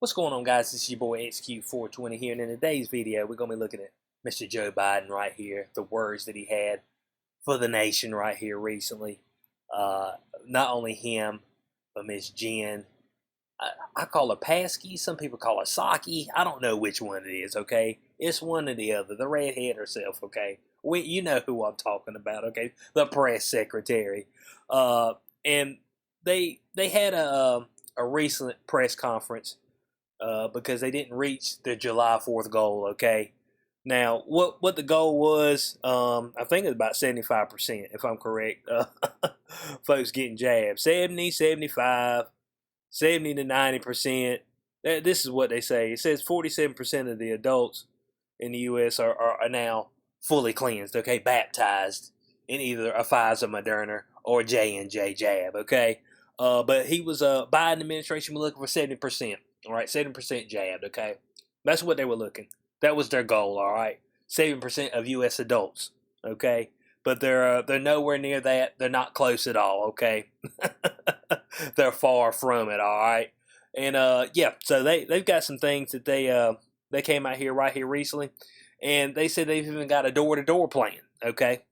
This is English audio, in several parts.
What's going on, guys? This is your boy XQ420 here, and in today's video we're going to be looking at Mr. Joe Biden right here, the words that he had for the nation right here recently. Not only him, but Miss Jen. I call her Paskey, some people call her Psaki. I don't know which one it is, okay? It's one or the other, the redhead herself, okay? You know who I'm talking about, okay? The press secretary. And they had a recent press conference because they didn't reach the July 4th goal, okay? Now, what the goal was, I think it's about 75%, if I'm correct, folks getting jabbed. 70, 75, 70 to 90%. This is what they say. It says 47% of the adults in the U.S. are now fully cleansed, okay, baptized in either a Pfizer, Moderna, or J&J jab, okay? But he was, Biden administration was looking for 70%. All right, 7% jabbed, okay? That's what they were looking. That was their goal, all right? 7% of U.S. adults, okay? But they're nowhere near that. They're not close at all, okay? They're far from it, all right? And, yeah, so they've got some things that they came out here right here recently, and they said they've even got a door-to-door plan, okay?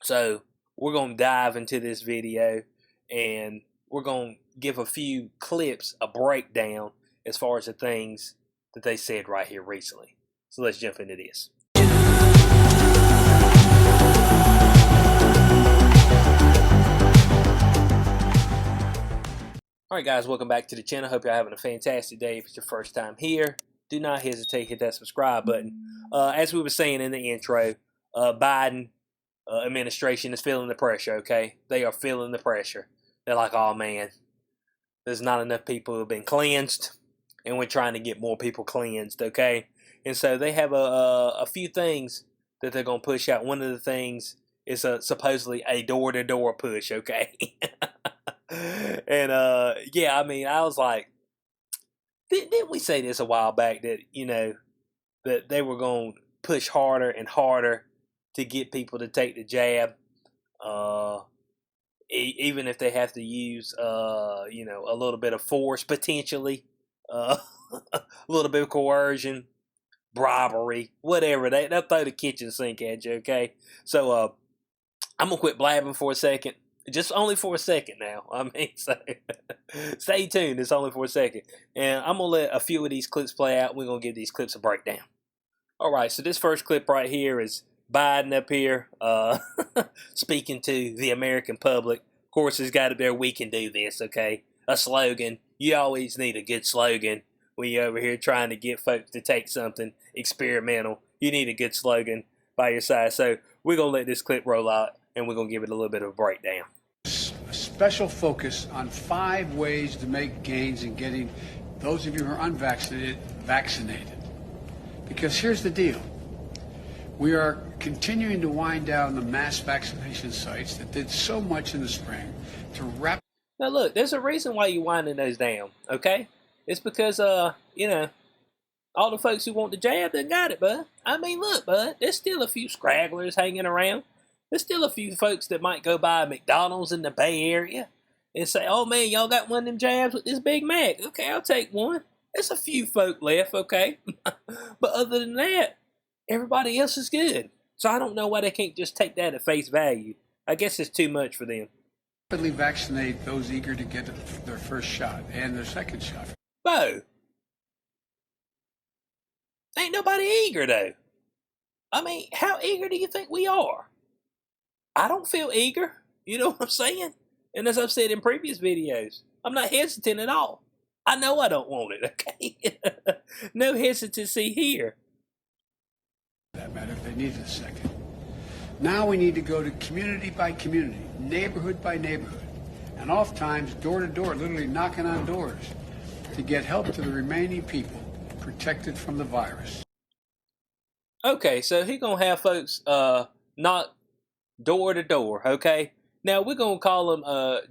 So we're going to dive into this video, and we're going to give a few clips, a breakdown, as far as the things that they said right here recently. So let's jump into this. Alright guys, welcome back to the channel. Hope you're having a fantastic day. If it's your first time here, do not hesitate to hit that subscribe button. As we were saying in the intro, Biden administration is feeling the pressure, okay? They are feeling the pressure. They're like, oh man, there's not enough people who have been cleansed, and we're trying to get more people cleansed, okay? And so they have a few things that they're going to push out. One of the things is supposedly a door-to-door push, okay? And, yeah, I mean, I was like, didn't we say this a while back that, you know, that they were going to push harder and harder to get people to take the jab, even if they have to use, you know, a little bit of force, potentially, a little bit of coercion, bribery, whatever. They'll throw the kitchen sink at you, okay? So, I'm going to quit blabbing for a second. Just only for a second now. I mean, so stay tuned. It's only for a second. And I'm going to let a few of these clips play out. We're going to give these clips a breakdown. All right, so this first clip right here is Biden up here speaking to the American public. Of course, he's got to be we can do this, okay? A slogan. You always need a good slogan when you're over here trying to get folks to take something experimental. You need a good slogan by your side. So we're going to let this clip roll out, and we're going to give it a little bit of a breakdown. A special focus on 5 ways to make gains in getting those of you who are unvaccinated vaccinated. Because here's the deal. We are continuing to wind down the mass vaccination sites that did so much in the spring to wrap. Now look, there's a reason why you're winding those down, okay? It's because, you know, all the folks who want the jab, they got it, bud. I mean, look, bud, there's still a few scragglers hanging around. There's still a few folks that might go by McDonald's in the Bay Area and say, oh man, y'all got one of them jabs with this Big Mac. Okay, I'll take one. There's a few folk left, okay? But other than that, everybody else is good. So I don't know why they can't just take that at face value. I guess it's too much for them. Rapidly vaccinate those eager to get their first shot and their second shot. Bo, ain't nobody eager though. I mean, how eager do you think we are? I don't feel eager, you know what I'm saying? And as I've said in previous videos, I'm not hesitant at all. I know I don't want it, okay? No hesitancy here. That matter if they needed a second. Now we need to go to community by community, neighborhood by neighborhood, and oftentimes door to door, literally knocking on doors to get help to the remaining people protected from the virus. Okay, so he's going to have folks knock door to door, okay? Now, we're going to call them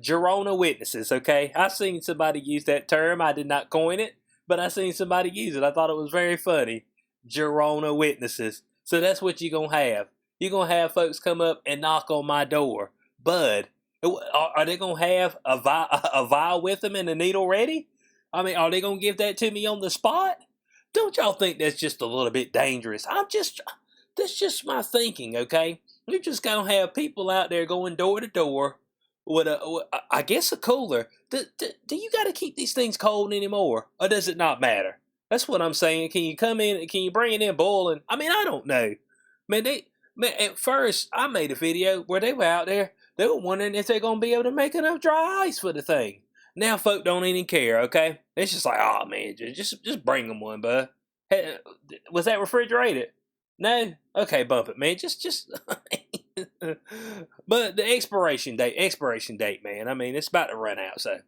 Girona witnesses, okay? I seen somebody use that term. I did not coin it, but I seen somebody use it. I thought it was very funny. Girona witnesses. So that's what you're going to have. You're going to have folks come up and knock on my door. Bud, are they going to have a vial with them and a needle ready? I mean, are they gonna give that to me on the spot? Don't y'all think that's just a little bit dangerous? That's just my thinking, okay? We're just gonna have people out there going door to door with I guess a cooler. Do you got to keep these things cold anymore, or does it not matter? That's what I'm saying. Can you come in? Can you bring it in boiling? I mean, I don't know. Man, at first I made a video where they were out there. They were wondering if they're gonna be able to make enough dry ice for the thing. Now folk don't even care. Okay, it's just like, oh man, just bring them one, bud. Hey, was that refrigerated? No. Okay, bump it, man. Just. But the expiration date, man. I mean, it's about to run out, so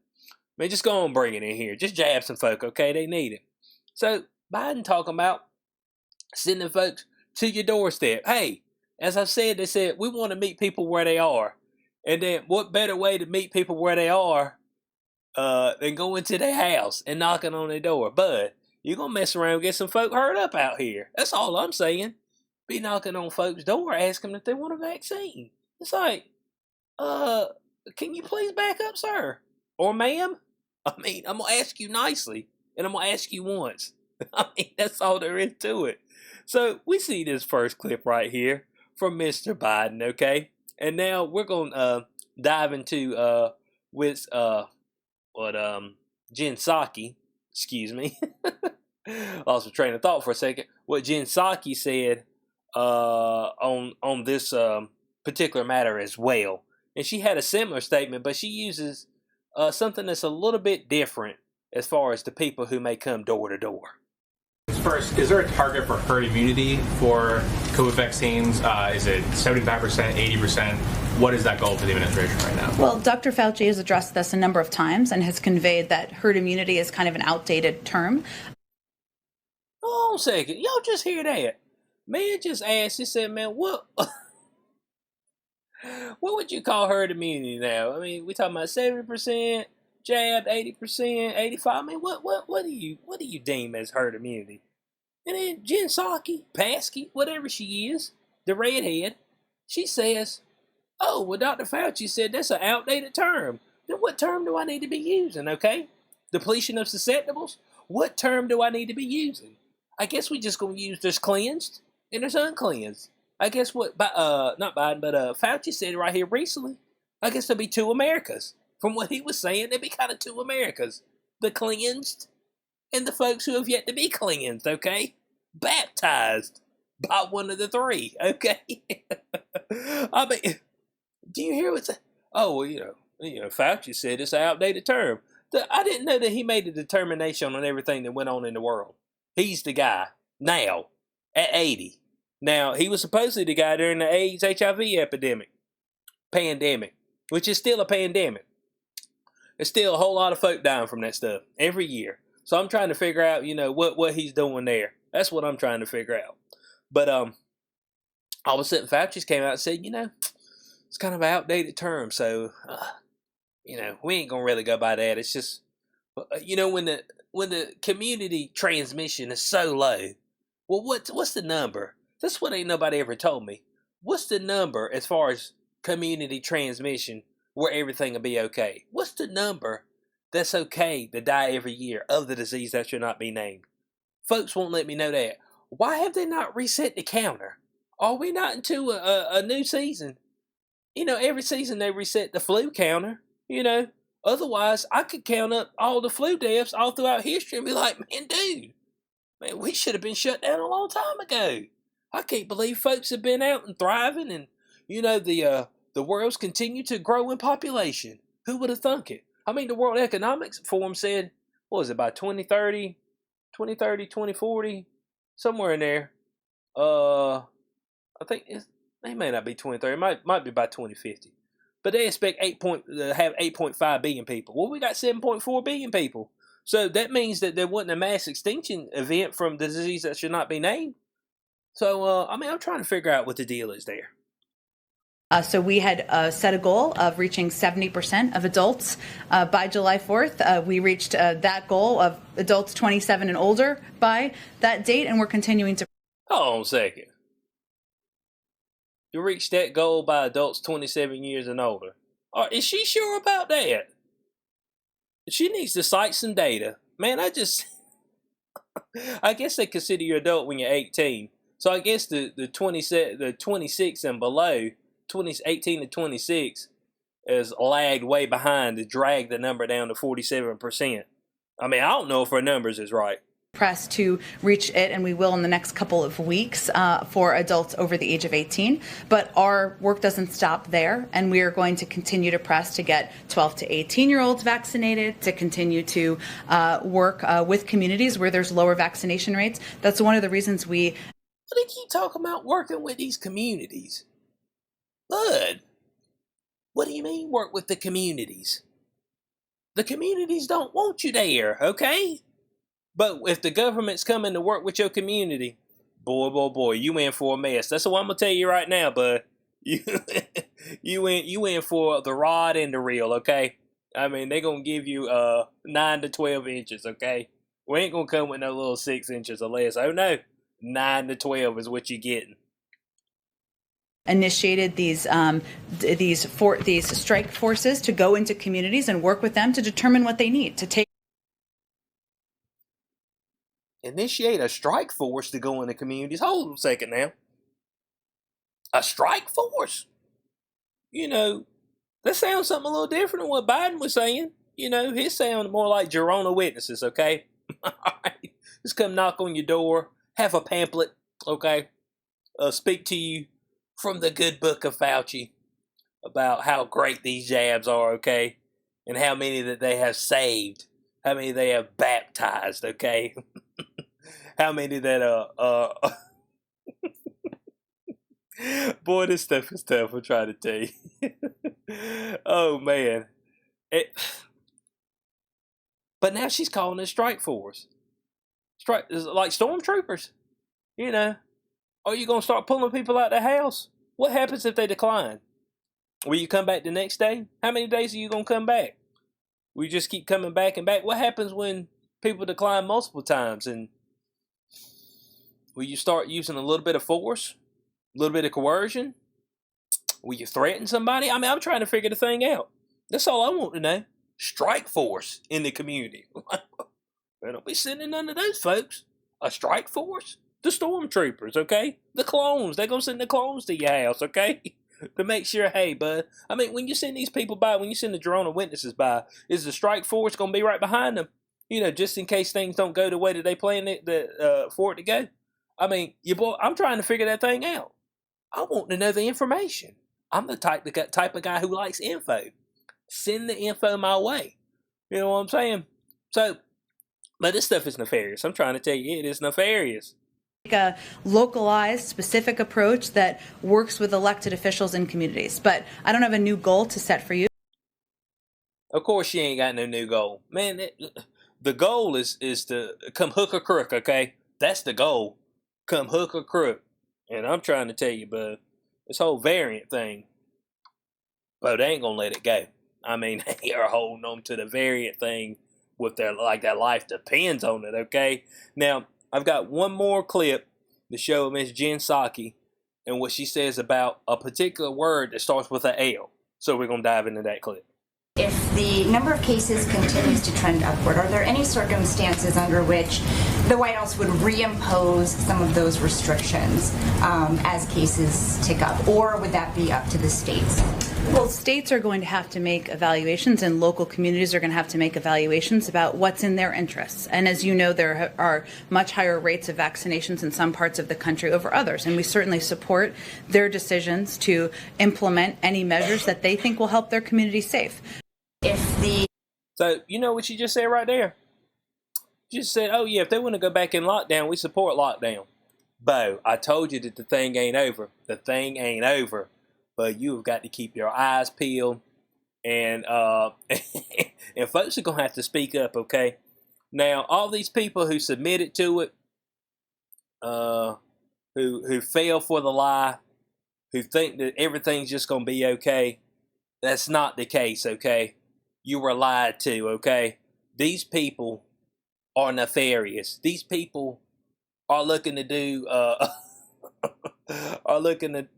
man, just go on, bring it in here. Just jab some folk, okay? They need it. So Biden talking about sending folks to your doorstep. Hey, as I said, they said we want to meet people where they are, and then what better way to meet people where they are than going to their house and knocking on their door? Bud, you're gonna mess around and get some folk hurt up out here. That's all I'm saying. Be knocking on folks' door, asking them if they want a vaccine. It's like, can you please back up, sir? Or ma'am? I mean, I'm going to ask you nicely, and I'm going to ask you once. I mean, that's all there is to it. So, we see this first clip right here from Mr. Biden, okay? And now we're going to dive into Jen Psaki, excuse me. Lost my train of thought for a second. What Jen Psaki said on this particular matter as well. And she had a similar statement, but she uses something that's a little bit different as far as the people who may come door to door. First, is there a target for herd immunity for COVID vaccines? Is it 75%, 80%? What is that goal for the administration right now? Well, Dr. Fauci has addressed this a number of times and has conveyed that herd immunity is kind of an outdated term. Hold on a second. Y'all just hear that? Man just asked, he said, man, what would you call herd immunity now? I mean, we talking about 70%, jabbed, 80%, 85%. I mean, what do you deem as herd immunity? And then Jen Psaki, Paskey, whatever she is, the redhead, she says, oh, well, Dr. Fauci said that's an outdated term. Then what term do I need to be using, okay? Depletion of susceptibles? What term do I need to be using? I guess we just gonna use there's cleansed and there's uncleansed. I guess what, not Biden, but Fauci said right here recently, I guess there'll be two Americas. From what he was saying, there'd be kind of two Americas. The cleansed and the folks who have yet to be cleansed, okay? Baptized by one of the three, okay? I mean, do you hear what's... Oh, well, you know, Fauci said it's an outdated term. I didn't know that he made a determination on everything that went on in the world. He's the guy, now, at 80. Now, he was supposedly the guy during the AIDS HIV pandemic, which is still a pandemic. There's still a whole lot of folk dying from that stuff every year. So I'm trying to figure out, what he's doing there. That's what I'm trying to figure out. But all of a sudden, Fauci came out and said, it's kind of an outdated term. So, we ain't going to really go by that. It's just, when the community transmission is so low, well, what's the number? That's what ain't nobody ever told me. What's the number as far as community transmission where everything will be okay? What's the number that's okay to die every year of the disease that should not be named? Folks won't let me know that. Why have they not reset the counter? Are we not into a new season? Every season they reset the flu counter, Otherwise, I could count up all the flu deaths all throughout history and be like, man, we should have been shut down a long time ago. I can't believe folks have been out and thriving and, the world's continued to grow in population. Who would have thunk it? I mean, the World Economics Forum said, what was it, by 2030, 2040, somewhere in there. I think it may not be 2030. It might be by 2050. But they expect to have 8.5 billion people. Well, we got 7.4 billion people. So that means that there wasn't a mass extinction event from the disease that should not be named. So, I'm trying to figure out what the deal is there. So we had set a goal of reaching 70% of adults by July 4th. We reached that goal of adults 27 and older by that date, and we're continuing to... Hold on a second. You reached that goal by adults 27 years and older. Is she sure about that? She needs to cite some data man, I guess they consider you adult when you're 18. So I guess the 26 and below, 18 to 26, is lagged way behind to drag the number down to 47%. I mean, I don't know if our numbers is right. Press to reach it, and we will in the next couple of weeks for adults over the age of 18. But our work doesn't stop there, and we are going to continue to press to get 12 to 18-year-olds vaccinated, to continue to work with communities where there's lower vaccination rates. That's one of the reasons we... But they keep talking about working with these communities. Bud, what do you mean work with the communities? The communities don't want you there, okay? But if the government's coming to work with your community, boy, you in for a mess. That's what I'm gonna tell you right now, bud. You in for the rod and the reel, okay? I mean, they're gonna give you 9 to 12 inches, okay? We ain't gonna come with no little 6 inches or less. Oh no, 9 to 12 is what you're getting. Initiated these strike forces to go into communities and work with them to determine what they need to take. Initiate a strike force to go into communities. Hold on a second now. A strike force? You know, that sounds something a little different than what Biden was saying. You know, his sound more like Jehovah's Witnesses, okay? Alright. Just come knock on your door, have a pamphlet, okay? Speak to you from the good book of Fauci about how great these jabs are, okay? And how many that they have saved. How many they have baptized, okay? How many that boy, this stuff is tough. I'm trying to tell you. Oh man, but now she's calling it strike force. Strike is like stormtroopers. You know, are you gonna start pulling people out the house? What happens if they decline? Will you come back the next day? How many days are you gonna come back? Will you just keep coming back and back? What happens when people decline multiple times? And will you start using a little bit of force? A little bit of coercion? Will you threaten somebody? I mean, I'm trying to figure the thing out. That's all I want to know. Strike force in the community. Well, don't be sending none of those folks. A strike force? The stormtroopers, okay? The clones. They're going to send the clones to your house, okay? To make sure, hey, bud. I mean, when you send these people by, when you send the Jehovah's Witnesses by, is the strike force going to be right behind them? You know, just in case things don't go the way that they plan it for it to go? I mean, I'm trying to figure that thing out. I want to know the information. I'm the type of guy who likes info. Send the info my way. You know what I'm saying? So, but this stuff is nefarious. I'm trying to tell you, it is nefarious. A localized, specific approach that works with elected officials in communities. But I don't have a new goal to set for you. Of course, she ain't got no new goal. Man, the goal is to come hook or crook, okay? That's the goal. Come hook or crook. And I'm trying to tell you, bud, this whole variant thing, but they ain't gonna let it go. I mean, they are holding on to the variant thing with their life depends on it, okay? Now, I've got one more clip to show Miss Jen Psaki and what she says about a particular word that starts with an L. So we're gonna dive into that clip. If the number of cases continues to trend upward, are there any circumstances under which the White House would reimpose some of those restrictions as cases tick up, or would that be up to the states? Well, states are going to have to make evaluations, and local communities are going to have to make evaluations about what's in their interests. And as you know, there are much higher rates of vaccinations in some parts of the country over others, and we certainly support their decisions to implement any measures that they think will help their community safe. So, you know what you just said right there? You just said, oh yeah, if they want to go back in lockdown, we support lockdown. Bo, I told you that the thing ain't over. The thing ain't over. But you've got to keep your eyes peeled. And and folks are going to have to speak up, okay? Now, all these people who submitted to it, who fell for the lie, who think that everything's just going to be okay, that's not the case, okay? You were lied to, okay? These people are nefarious. These people are looking to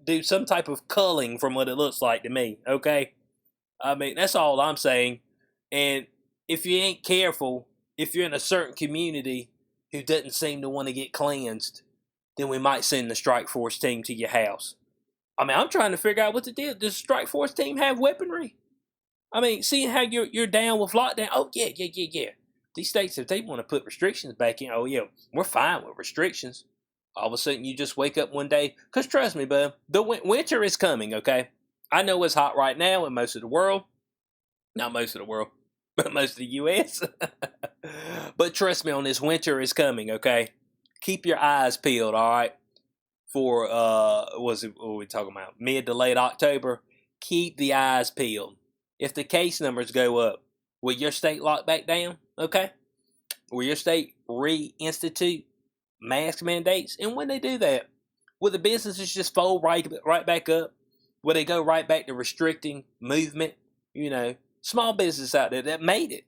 do some type of culling from what it looks like to me, okay? I mean, that's all I'm saying. And if you ain't careful if you're in a certain community who doesn't seem to want to get cleansed, then we might send the strike force team to your house. I mean, I'm trying to figure out what to do. Does the strike force team have weaponry? I mean, seeing how you're down with lockdown. Oh, yeah. These states, if they want to put restrictions back in, oh, yeah, we're fine with restrictions. All of a sudden, you just wake up one day. Because trust me, bud, the winter is coming, okay? I know it's hot right now in most of the world. Not most of the world, but most of the U.S. But trust me on this, winter is coming, okay? Keep your eyes peeled, all right? For, what are we talking about? Mid to late October. Keep the eyes peeled. If the case numbers go up, will your state lock back down? Okay? Will your state reinstitute mask mandates? And when they do that, will the businesses just fold right back up? Will they go right back to restricting movement? You know, small business out there that made it.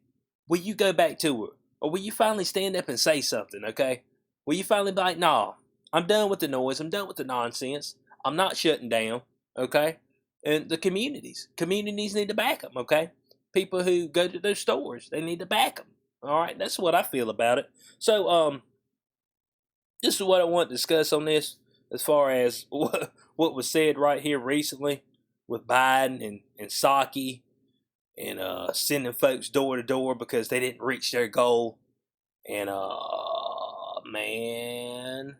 Will you go back to it? Or will you finally stand up and say something, okay? Will you finally be like, nah, I'm done with the noise. I'm done with the nonsense. I'm not shutting down, okay? And the communities need to back them, okay? People who go to those stores, they need to back them. All right, that's what I feel about it. So, this is what I want to discuss on this, as far as what was said right here recently with Biden and Psaki and sending folks door to door because they didn't reach their goal. And man,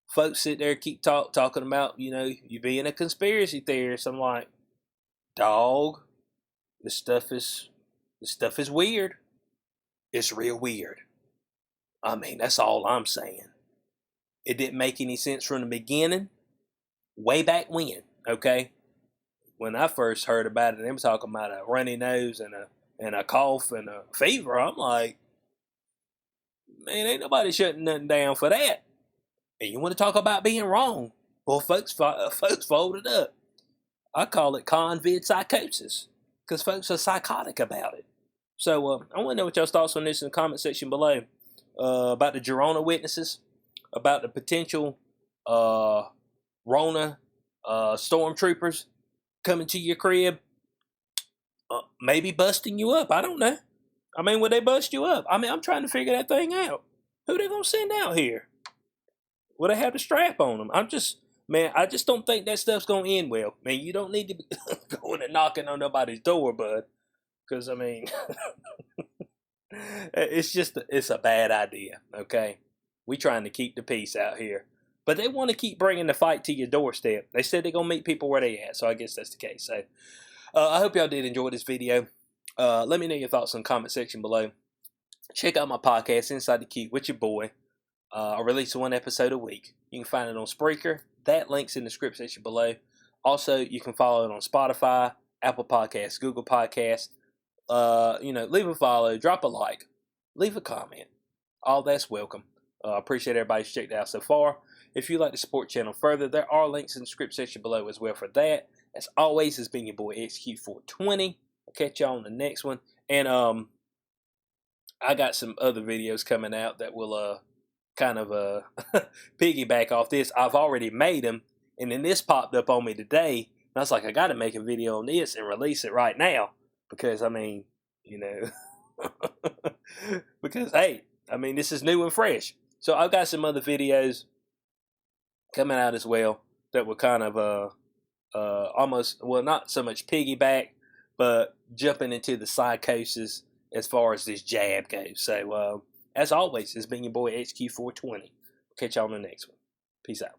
folks sit there keep talking about, you know, you being a conspiracy theorist. I'm like, dog, this stuff is weird. It's real weird. I mean, that's all I'm saying. It didn't make any sense from the beginning, way back when, okay? When I first heard about it, they were talking about a runny nose and a cough and a fever. I'm like, man, ain't nobody shutting nothing down for that. And you want to talk about being wrong? Well, folks folded up. I call it convid psychosis because folks are psychotic about it. So I want to know what y'all's thoughts on this in the comment section below about the Girona witnesses, about the potential Rona stormtroopers coming to your crib, maybe busting you up. I don't know. I mean, would they bust you up? I mean, I'm trying to figure that thing out. Who they gonna send out here? Will they have the strap on them? I just don't think that stuff's gonna end well. Man, you don't need to be going and knocking on nobody's door, bud. Because, I mean, it's a bad idea, okay? We trying to keep the peace out here. But they want to keep bringing the fight to your doorstep. They said they're going to meet people where they at, so I guess that's the case. So, I hope y'all did enjoy this video. Let me know your thoughts in the comment section below. Check out my podcast, Inside the Cube, with your boy. I release one episode a week. You can find it on Spreaker. That link's in the description section below. Also, you can follow it on Spotify, Apple Podcasts, Google Podcasts. Leave a follow, drop a like, leave a comment. All that's welcome. Appreciate everybody's checked it out so far. If you'd like to support the channel further, there are links in the description section below as well for that. As always, it's been your boy XQ420. I'll catch y'all on the next one. And I got some other videos coming out that will kind of piggyback off this. I've already made them, and then this popped up on me today. And I was like, I got to make a video on this and release it right now. Because, I mean, you know, because, hey, I mean, this is new and fresh. So I've got some other videos coming out as well that will kind of almost, well, not so much piggyback, but jumping into the psychosis as far as this jab goes. So, as always, it's been your boy HQ420. Catch y'all on the next one. Peace out.